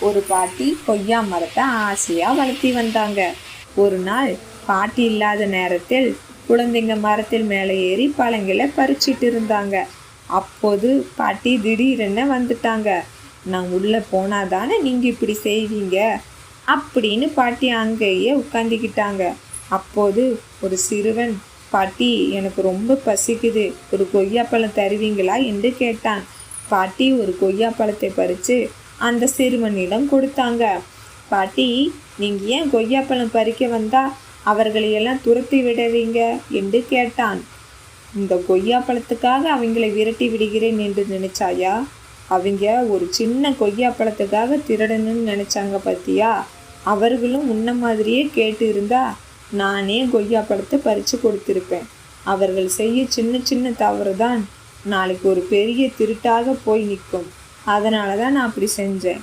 ஒரு பாட்டி கொய்யா மரத்தை ஆசையாக வளர்த்தி வந்தாங்க. ஒரு நாள் பாட்டி இல்லாத நேரத்தில் குழந்தைங்க மரத்தில் மேலே ஏறி பழங்களை பறிச்சிட்டு இருந்தாங்க. அப்போது பாட்டி திடீரென வந்துட்டாங்க. நான் உள்ளே போனாதானே நீங்கள் இப்படி செய்வீங்க அப்படின்னு பாட்டி அங்கேயே உட்காந்துக்கிட்டாங்க. அப்போது ஒரு சிறுவன், பாட்டி எனக்கு ரொம்ப பசிக்குது, ஒரு கொய்யாப்பழம் தருவீங்களா என்று கேட்டான். பாட்டி ஒரு கொய்யாப்பழத்தை பறித்து அந்த சிறுவனிடம் கொடுத்தாங்க. பாட்டி, நீங்கள் ஏன் கொய்யாப்பழம் பறிக்க வந்தா அவர்களையெல்லாம் துரத்தி விடுறீங்க என்று கேட்டான். இந்த கொய்யாப்பழத்துக்காக அவங்களை விரட்டி விடுகிறேன் என்று நினைச்சாயா? அவங்க ஒரு சின்ன கொய்யாப்பழத்துக்காக திருடணும்னு நினைச்சாங்க பார்த்தியா? அவர்களும் உன்ன மாதிரியே கேட்டு இருந்தா நானே கொய்யாப்பழத்தை பறித்து கொடுத்துருப்பேன். அவர்கள் செய்ய சின்ன சின்ன தவறு தான் நாளைக்கு ஒரு பெரிய திருட்டாக போய் நிற்கும். அதனால தான் நான் அப்படி செஞ்சேன்.